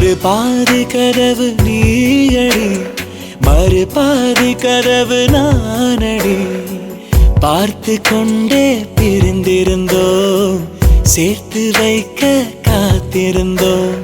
ஒரு பாதி கதவு நீயடி, மறு பாதி கதவு நானடி. பார்த்து கொண்டே பிரிந்திருந்தோம், சேர்த்து வைக்க காத்திருந்தோம்.